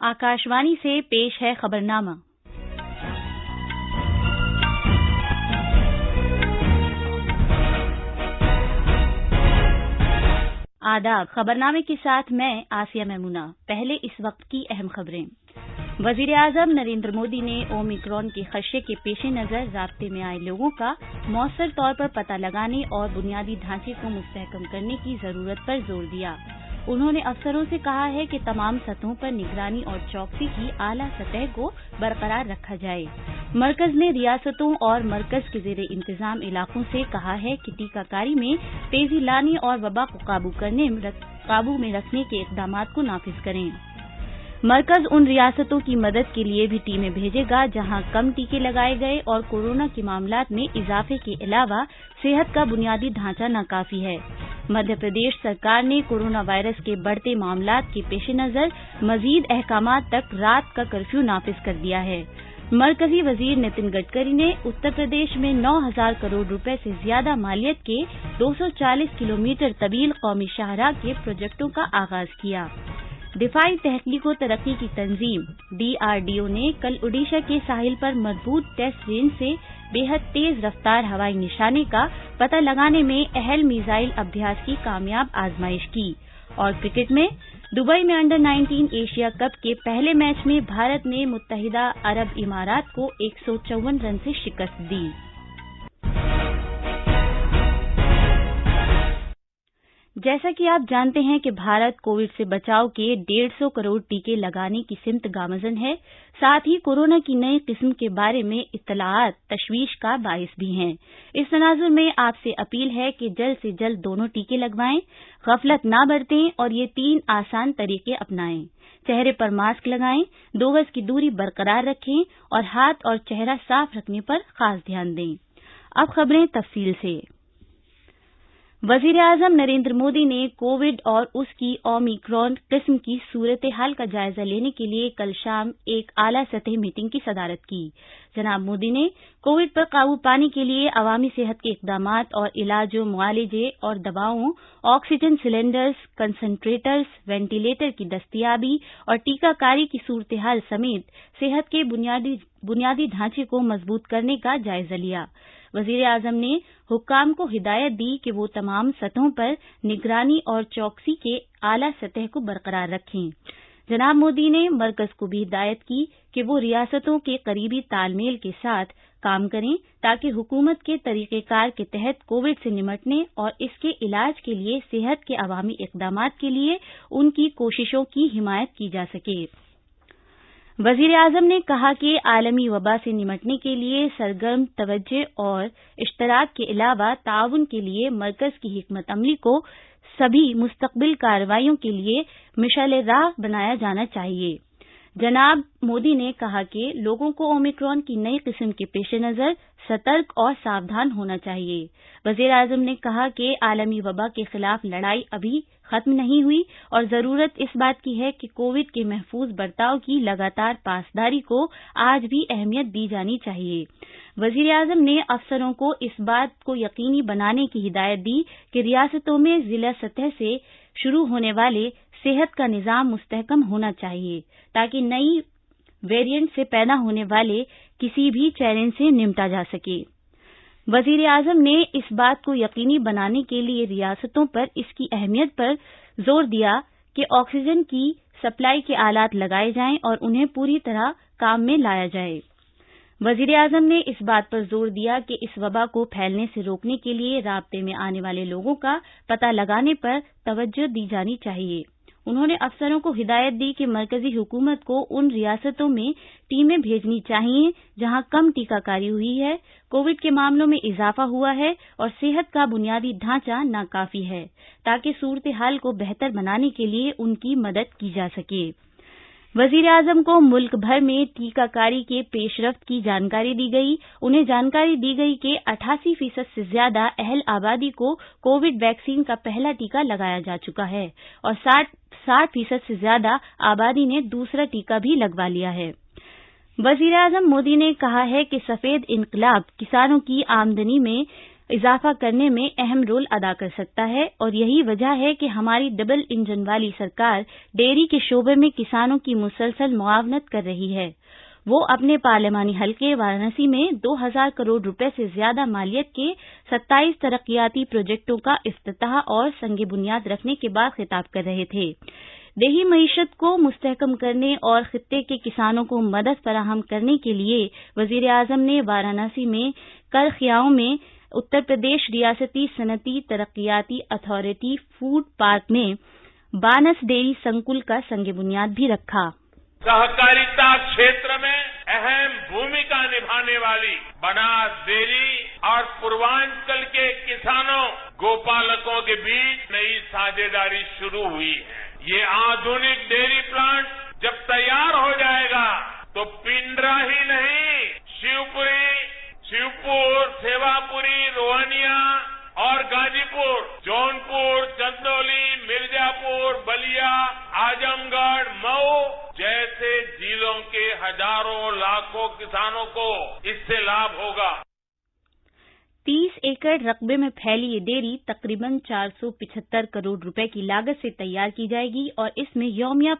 आकाशवाणी से पेश है खबरनामा। आदाब। खबरनामे के साथ मैं आसिया मैमूना। पहले इस वक्त की अहम खबरें। वजीर आजम नरेंद्र मोदी ने ओमिक्रॉन के खदशे के पेश नजर राब्ते में आए लोगों का मौसर तौर पर पता लगाने और बुनियादी ढांचे को मुस्तहकम करने की जरूरत पर जोर दिया। उन्होंने अफसरों से कहा है कि तमाम सतहों पर निगरानी और चौकसी की आला सतह को बरकरार रखा जाए। मरकज ने रियासतों और मरकज के जेर इंतजाम इलाकों से कहा है कि टीकाकारी में तेजी लाने और वबा को काबू में रखने के इकदाम को नाफिज करें। मरकज उन रियासतों की मदद के लिए भी टीमें भेजेगा जहां कम टीके लगाए गए और कोरोना के मामलात में इजाफे के अलावा सेहत का बुनियादी ढांचा नाकाफी है। मध्य प्रदेश सरकार ने कोरोना वायरस के बढ़ते मामलात के पेश नजर मजीद अहकामात तक रात का कर्फ्यू नाफिज कर दिया है। मरकजी वजीर नितिन गडकरी ने उत्तर प्रदेश में 9,000 करोड़ रुपए से ज्यादा मालियत के 240 किलोमीटर तवील कौमी शाहराह के प्रोजेक्टों का आगाज किया। दिफाई तहकीक व तरक्की की तंजीम DRDO ने कल ओडिशा के साहिल पर मजबूत टेस्ट रेंज से बेहद तेज रफ्तार हवाई निशाने का पता लगाने में अहल मिसाइल अभ्यास की कामयाब आजमाइश की। और क्रिकेट में दुबई में अंडर 19 एशिया कप के पहले मैच में भारत ने मुत्तहिदा अरब इमारात को 154 रन से शिकस्त दी। जैसा कि आप जानते हैं कि भारत कोविड से बचाव के 150 करोड़ टीके लगाने की सिमत गामजन है। साथ ही कोरोना की नई किस्म के बारे में इत्तलाआत तशवीश का बाइस भी हैं। इस तनाजुर में आपसे अपील है कि जल्द से जल्द दोनों टीके लगवाएं, गफलत न बरतें और ये 3 आसान तरीके अपनाएं। चेहरे पर मास्क लगाएं, 2 गज की दूरी बरकरार रखें और हाथ और चेहरा साफ रखने पर खास ध्यान दें। अब खबरें तफसील से। वजीर आजम नरेंद्र मोदी ने कोविड और उसकी ओमिक्रॉन किस्म की सूरत हाल का जायजा लेने के लिए कल शाम एक आला सतही मीटिंग की सदारत की। जनाब मोदी ने कोविड पर काबू पाने के लिए अवामी सेहत के इकदामात और इलाजों, मुआलजे और दवाओं, ऑक्सीजन सिलेंडर्स, कंसंट्रेटर्स, वेंटिलेटर की दस्तयाबी और टीकाकारी की सूरत हाल समेत सेहत के बुनियादी ढांचे को मजबूत करने का जायजा लिया। वजीर आजम ने हुक्काम को हिदायत दी कि वो तमाम सतहों पर निगरानी और चौकसी के आला सतह को बरकरार रखें। जनाब मोदी ने मरकज को भी हिदायत की कि वो रियासतों के करीबी तालमेल के साथ काम करें ताकि हुकूमत के तरीक़ेकार के तहत कोविड से निमटने और इसके इलाज के लिए सेहत के अवामी इक़दामात के लिए उनकी कोशिशों की हिमायत की जा सके। वजीर आजम ने कहा कि आलमी वबा से निमटने के लिए सरगर्म तवज्जो और इश्तराक के अलावा ताउन के लिए मरकज की हिकमत अमली को सभी मुस्तकबिल कार्रवाइयों के लिए मिसाल राह बनाया जाना चाहिए। जनाब मोदी ने कहा कि लोगों को ओमिक्रॉन की नई किस्म के पेश नजर सतर्क और सावधान होना चाहिए। वजीर आजम ने कहा कि आलमी वबा के खिलाफ लड़ाई अभी खत्म नहीं हुई और जरूरत इस बात की है कि कोविड के महफूज बर्ताव की लगातार पासदारी को आज भी अहमियत दी जानी चाहिए। वजीर आजम ने अफसरों को इस बात को यकीनी बनाने की हिदायत दी कि रियासतों में जिला सतह से शुरू होने वाले सेहत का निजाम मुस्तहकम होना चाहिए ताकि नई वेरिएंट से पैदा होने वाले किसी भी चैलेंज से निपटा जा सके। वजीर आजम ने इस बात को यकीनी बनाने के लिए रियासतों पर इसकी अहमियत पर जोर दिया कि ऑक्सीजन की सप्लाई के आलात लगाए जाएं और उन्हें पूरी तरह काम में लाया जाए। वजीर आजम ने इस बात पर जोर दिया कि इस वबा को फैलने से रोकने के लिए राब्ते में आने वाले लोगों का पता लगाने पर तवज्जो दी जानी चाहिए। उन्होंने अफसरों को हिदायत दी कि मरकजी हुकूमत को उन रियासतों में टीमें भेजनी चाहिए जहां कम टीकाकारी हुई है, कोविड के मामलों में इजाफा हुआ है और सेहत का बुनियादी ढांचा नाकाफी है, ताकि सूरत हाल को बेहतर बनाने के लिए उनकी मदद की जा सके। वजीर आजम को मुल्क भर में टीकाकारी के पेशरफ्त की जानकारी दी गई। उन्हें जानकारी दी गई कि 88% से ज्यादा अहल आबादी को कोविड वैक्सीन का पहला टीका लगाया जा चुका है और 60% से ज्यादा आबादी ने दूसरा टीका भी लगवा लिया है। वजीर आजम मोदी ने कहा है कि सफेद इनकलाब किसानों की आमदनी में اضافہ کرنے میں اہم رول ادا کر سکتا ہے اور یہی وجہ ہے کہ ہماری ڈبل انجن والی سرکار ڈیری کے شعبے میں کسانوں کی مسلسل معاونت کر رہی ہے۔ وہ اپنے پارلیمانی حلقے وارانسی میں 2000 کروڑ روپے سے زیادہ مالیت کے 27 ترقیاتی پروجیکٹوں کا افتتاح اور سنگ بنیاد رکھنے کے بعد خطاب کر رہے تھے۔ دیہی معیشت کو مستحکم کرنے اور خطے کے کسانوں کو مدد فراہم کرنے کے لیے وزیر اعظم نے وارانسی میں کرخیاؤں میں اتر پردیش ریاستی صنعتی ترقیاتی اتھارٹی فوڈ پارک میں بانس ڈیری سنکل کا سنگ بنیاد بھی رکھا۔ सहकारिता क्षेत्र में अहम भूमिका निभाने वाली बनास डेयरी और पूर्वांचल के किसानों गोपालकों के बीच नई साझेदारी शुरू हुई है। ये आधुनिक डेयरी प्लांट जब तैयार हो जाएगा तो पिंडरा ही नहीं, शिवपुर, सेवापुरी, रोहनिया और गाजीपुर, जौनपुर, चंदौली, मिर्जापुर, बलिया, आजमगढ़, मऊ जैसे जिलों के हजारों लाखों किसानों को इससे लाभ होगा। 30 एकड़ रकबे में फैली ये डेयरी तकरीबन 475 करोड़ रुपए की लागत से तैयार की जाएगी और इसमें यौमिया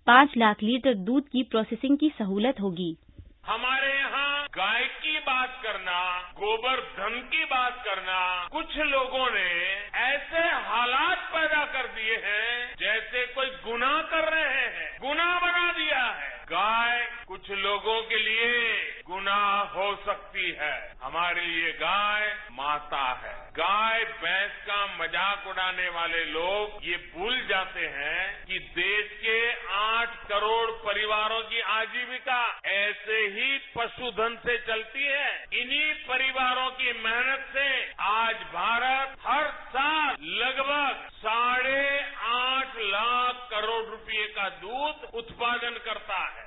5 लाख लीटर दूध की प्रोसेसिंग की सहूलत होगी। हमारे यहाँ गाय की बात करना, गोबर धन की बात करना, कुछ लोगों ने ऐसे हालात पैदा कर दिए हैं जैसे कोई गुनाह कर रहे हैं, गुनाह बना दिया है। गाय कुछ लोगों के लिए गुनाह हो सकती है, हमारे लिए गाय माता है। गाय भैंस का मजाक उड़ाने वाले लोग ये भूल जाते हैं कि देश के 8 करोड़ परिवारों की आजीविका ऐसे ही पशुधन से चलती है। इन्हीं परिवारों की मेहनत से आज भारत हर साल लगभग 8.5 लाख करोड़ रुपए का दूध उत्पादन करता है।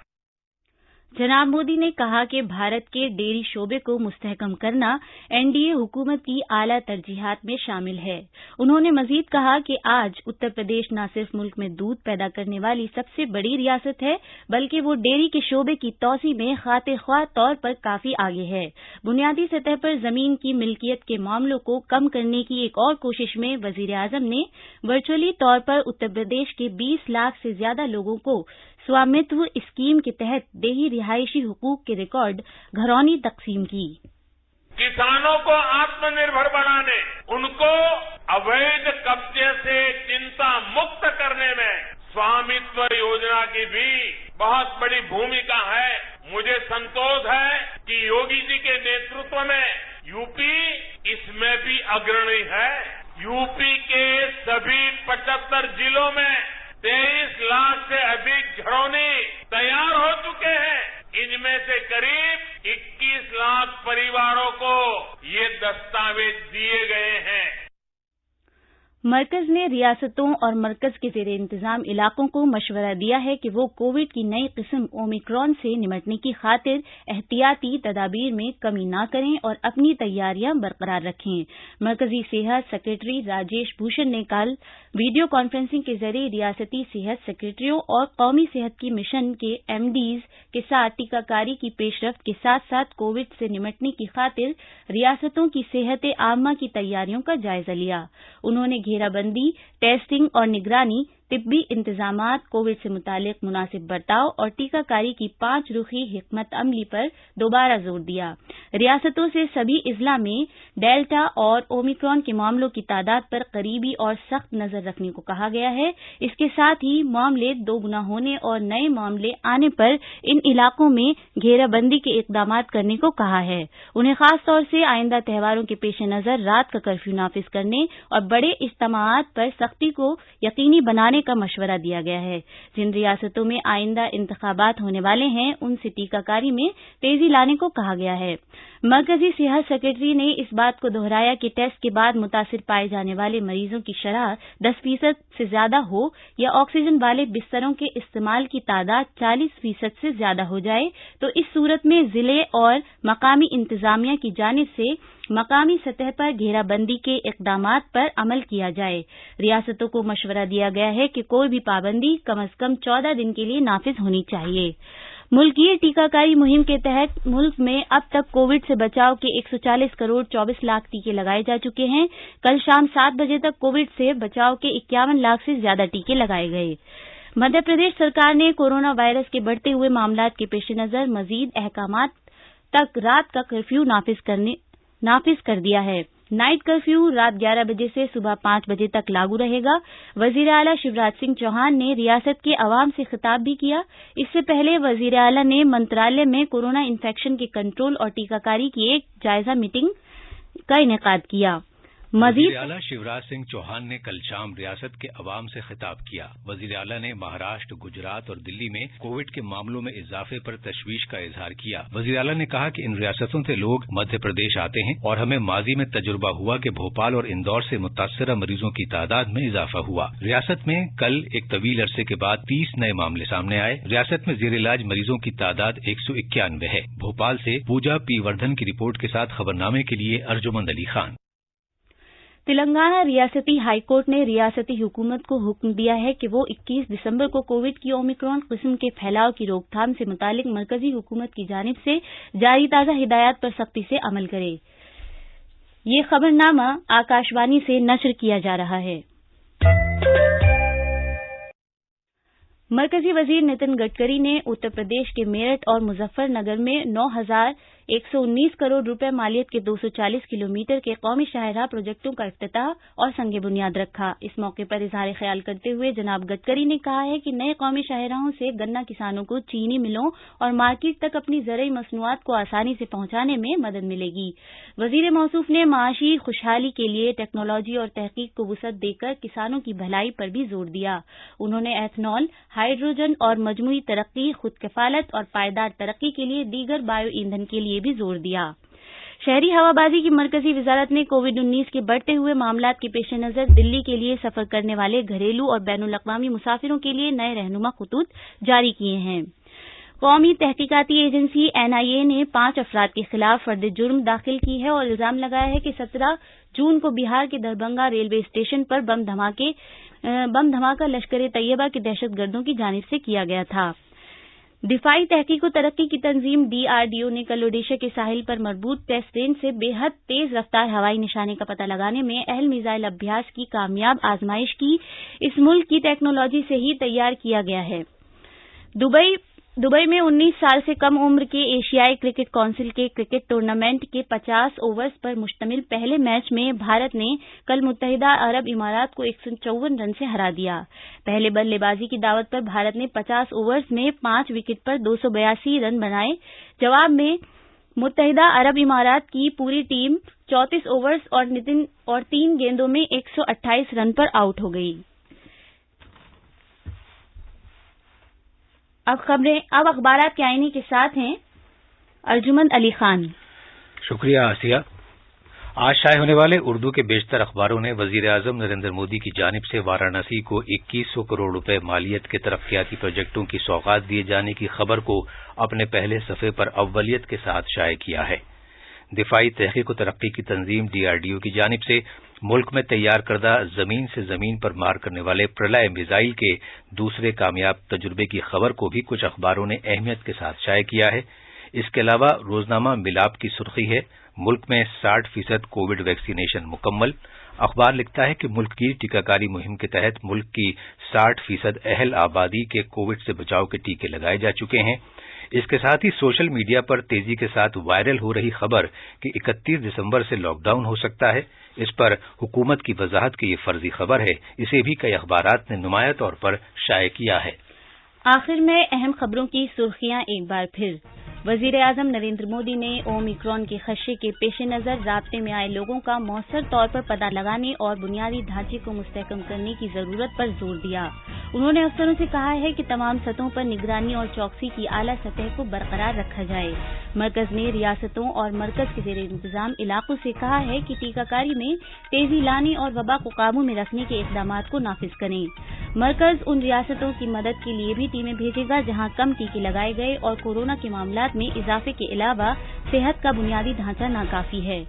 जनाब मोदी ने कहा कि भारत के डेयरी शोबे को मुस्तहकम करना एनडीए हुकूमत की आला तरजीहात में शामिल है। उन्होंने मजीद कहा कि आज उत्तर प्रदेश न सिर्फ मुल्क में दूध पैदा करने वाली सबसे बड़ी रियासत है, बल्कि वो डेयरी के शोबे की तोसी में खातिर-ख्वाह तौर पर काफी आगे है। बुनियादी सतह पर जमीन की मिल्कियत के मामलों को कम करने की एक और कोशिश में वजीर आजम ने वर्चुअली तौर पर उत्तर प्रदेश के 20 लाख से ज्यादा लोगों को स्वामित्व स्कीम के तहत देही रिहायशी हुकूक के रिकॉर्ड घरौनी तकसीम की। किसानों को आत्मनिर्भर बनाने, उनको अवैध कब्जे से चिंता मुक्त करने में स्वामित्व योजना की भी बहुत बड़ी भूमिका है। मुझे संतोष है कि योगी जी के नेतृत्व में यूपी इसमें भी अग्रणी है। यूपी के सभी 75 जिलों में 23 लाख से अधिक घरौनी तैयार हो चुके हैं। इनमें से करीब 21 लाख परिवारों को ये दस्तावेज दिए गए हैं। मरकज ने रियासतों और मरकज के जेर इंतजाम इलाकों को मशवरा दिया है कि वो कोविड की नई किस्म ओमिक्रॉन से निपटने की खातिर एहतियाती तदाबीर में कमी न करें और अपनी तैयारियां बरकरार रखें। मरकजी सेहत सेक्रेटरी राजेश भूषण ने कल वीडियो कॉन्फ्रेंसिंग के जरिए रियासती सेहत सेक्रेटरियों और कौमी सेहत की मिशन के एमडीज के साथ टीकाकारी की पेशरफ्त के साथ साथ कोविड से निपटने की खातिर रियासतों की सेहत आम्मा की तैयारियों का जायजा लिया। उन्होंने घेराबंदी, टेस्टिंग और निगरानी, तिब्बी इंतजामात, कोविड से मुतालिक मुनासिब बर्ताव और टीकाकारी की 5 रुखी हिकमत अमली पर दोबारा जोर दिया। रियासतों से सभी इजला में डेल्टा और ओमिक्रॉन के मामलों की तादाद पर करीबी और सख्त नजर रखने को कहा गया है। इसके साथ ही मामले दोगुना होने और नए मामले आने पर इन इलाकों में घेराबंदी के इकदाम करने को कहा है। उन्हें खास तौर से आइंदा त्योहारों के पेश नजर रात का कर्फ्यू नाफिज करने और बड़े इज्तिमाआत पर सख्ती को यकीनी बनाने का मशवरा दिया गया है। जिन रियासतों में आइंदा इंतखाबात होने वाले हैं, उनसे टीकाकारी में तेजी लाने को कहा गया है। मरकजी सेहत सेक्रेटरी ने इस बात को दोहराया कि टेस्ट के बाद मुतासिर पाए जाने वाले मरीजों की शरह 10% से ज्यादा हो या ऑक्सीजन वाले बिस्तरों के इस्तेमाल की तादाद 40% से ज्यादा हो जाए तो इस सूरत में जिले और मकामी इंतजामिया की जानिब से मकामी सतह पर घेराबंदी के इकदामात पर अमल किया जाए। रियासतों को मशवरा दिया गया है कि कोई भी पाबंदी कम अज कम 14 दिन के लिए नाफिज होनी चाहिए। मुल्कीय टीकाकारी मुहिम के तहत मुल्क में अब तक कोविड से बचाव के 140 करोड़ 24 लाख टीके लगाए जा चुके हैं। कल शाम 7 बजे तक कोविड से बचाव के 51 लाख से ज्यादा टीके लगाए गए। मध्य प्रदेश सरकार ने कोरोना वायरस के बढ़ते हुए मामलात के पेश नजर मजीद अहकामात तक रात का कर्फ्यू नाफिज कर दिया है। नाइट कर्फ्यू रात 11 बजे से सुबह 5 बजे तक लागू रहेगा। वजीर आला शिवराज सिंह चौहान ने रियासत के अवाम से खिताब भी किया। इससे पहले वजीर आला ने मंत्रालय में कोरोना इन्फेक्शन के कंट्रोल और टीकाकारी की एक जायजा मीटिंग का इनेकाद किया। वजीर आला शिवराज सिंह चौहान ने कल शाम रियासत के अवाम से खिताब किया। वजीर आला ने महाराष्ट्र, गुजरात और दिल्ली में कोविड के मामलों में इजाफे पर तशवीश का इजहार किया। वजीर आला ने कहा कि इन रियासतों से लोग मध्य प्रदेश आते हैं और हमें माजी में तजुर्बा हुआ कि भोपाल और इंदौर से मुतासरा मरीजों की तादाद में इजाफा हुआ। रियासत में कल एक तवील अरसे के बाद 30 नए मामले सामने आए। रियासत में जेर इलाज मरीजों की तादाद 191 है। भोपाल से पूजा पी वर्धन की रिपोर्ट के साथ खबरनामे के लिए अर्जुमंद अली खान। तेलंगाना रियासती हाईकोर्ट ने रियासती हुकूमत को हुक्म दिया है कि वो 21 दिसंबर को कोविड की ओमिक्रॉन किस्म के फैलाव की रोकथाम से मुतालिक मरकजी हुकूमत की जानिब से जारी ताज़ा हिदायत पर सख्ती से अमल करे। ये खबरनामा आकाशवाणी से नशर किया जा रहा है। मरकजी वजीर नितिन गडकरी ने उत्तर प्रदेश के मेरठ और मुजफ्फरनगर में 9,119 करोड़ रुपए मालियत के 240 किलोमीटर के कौमी शाहराह प्रोजेक्टों का इफ्तिताह और संग बुनियाद रखा। इस मौके पर इजहार ख्याल करते हुए जनाब गडकरी ने कहा है कि नए कौमी शाहराहों से गन्ना किसानों को चीनी मिलों और मार्केट तक अपनी ज़रई मसनूआत को आसानी से पहुंचाने में मदद मिलेगी। वजीर मौसूफ ने माशी खुशहाली के लिए टेक्नोलॉजी और तहकीक को वुसअत देकर किसानों की भलाई पर भी जोर दिया। उन्होंने एथनॉल, हाइड्रोजन और मजमूई तरक्की, खुद कफालत और पायदार तरक्की के लिए दीगर बायो ईंधन के लिए भी जोर दिया। शहरी हवाबाजी की मरकजी वजारत ने कोविड-19 के बढ़ते हुए मामलात के पेश नजर दिल्ली के लिए सफर करने वाले घरेलू और बैनुल-अक़वामी मुसाफिरों के लिए नए रहनुमा खतूत जारी किए हैं। कौमी तहकीकाती एजेंसी एनआईए ने 5 अफराद के खिलाफ फर्द जुर्म दाखिल की है और इल्जाम लगाया है कि 17 जून को बिहार के दरभंगा रेलवे स्टेशन पर बम धमाका लश्कर तैयबा के दहशतगर्दों की जानिब से किया गया था। दिफाई तहकीक और तरक्की की तंजीम डीआरडीओ ने कल ओडिशा के साहिल पर मरबूत टेस्ट रेंज से बेहद तेज रफ्तार हवाई निशाने का पता लगाने में अहल मिसाइल अभ्यास की कामयाब आजमाइश की। इस मुल्क की टेक्नोलॉजी से ही तैयार किया गया है। दुबई में 19 साल से कम उम्र के एशियाई क्रिकेट काउंसिल के क्रिकेट टूर्नामेंट के 50 ओवर्स पर मुश्तमिल पहले मैच में भारत ने कल मुत्तहिदा अरब इमारात को 154 रन से हरा दिया। पहले बल्लेबाजी की दावत पर भारत ने 50 ओवर्स में 5 विकेट पर 282 रन बनाए। जवाब में मुत्तहिदा अरब इमारात की पूरी टीम 34 ओवर्स और 3 गेंदों में 128 रन पर आउट हो गई। अब अखबारात के आईने के साथ हैं अर्जुमंद अली खान। शुक्रिया आसिया। आज शाये होने वाले उर्दू के बेशतर अखबारों ने वजीर आजम नरेंद्र मोदी की जानिब से वाराणसी को 2100 करोड़ रुपए मालियत के तरक्याती प्रोजेक्टों की सौगात दिए जाने की खबर को अपने पहले सफ़े पर अव्वलियत के साथ शाये किया है। दिफाई तहकीक और तरक्की की तंजीम डीआरडीओ की जानिब से मुल्क में तैयार करदा जमीन से जमीन पर मार करने वाले प्रलय मिसाइल के दूसरे कामयाब तजुर्बे की खबर को भी कुछ अखबारों ने अहमियत के साथ शाये किया है। इसके अलावा रोजनामा मिलाप की सुर्खी है, मुल्क में 60% कोविड वैक्सीनेशन मुकम्मल। अखबार लिखता है कि मुल्क की टीकाकारी मुहिम के तहत मुल्क की 60% अहल आबादी के कोविड से बचाव के टीके लगाए जा चुके हैं। इसके साथ ही सोशल मीडिया पर तेजी के साथ वायरल हो रही खबर कि 31 दिसंबर से लॉकडाउन हो सकता है, इस पर हुकूमत की वजाहत की ये फर्जी खबर है। इसे भी कई अखबारात ने नुमाया तौर पर शाये किया है। आखिर में अहम खबरों की सुर्खियां एक बार फिर। वजीर आजम नरेंद्र मोदी ने ओमिक्रॉन के खदशे के पेश नज़र राब्ते में आए लोगों का मौसर तौर पर पता लगाने और बुनियादी ढांचे को मुस्तहकम करने की जरूरत पर जोर दिया। उन्होंने अफसरों से कहा है कि तमाम सतहों पर निगरानी और चौकसी की आला सतह को बरकरार रखा जाए। मरकज ने रियासतों और मरकज के जेर इंतजाम इलाकों से कहा है कि टीकाकारी में तेजी लाने और वबा को काबू में रखने के इकदाम को नाफिज करें। मरकज उन रियासतों की मदद के लिए भी टीमें भेजेगा जहां कम टीके लगाए गए और कोरोना के मामलात में इजाफे के अलावा सेहत का बुनियादी ढांचा नाकाफी है।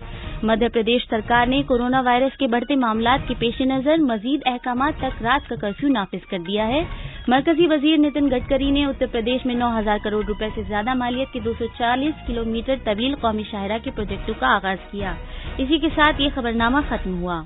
मध्य प्रदेश सरकार ने कोरोना वायरस के बढ़ते मामलात के पेश नजर मजीद अहकामात तक रात का कर्फ्यू नाफिज कर दिया है। مرکزی وزیر نتن گڈکری نے اتر پردیش میں 9,000 کروڑ روپے سے زیادہ مالیت کے 240 کلومیٹر طویل قومی شاہراہ کے پروجیکٹوں کا آغاز کیا۔ اسی کے ساتھ یہ خبرنامہ ختم ہوا۔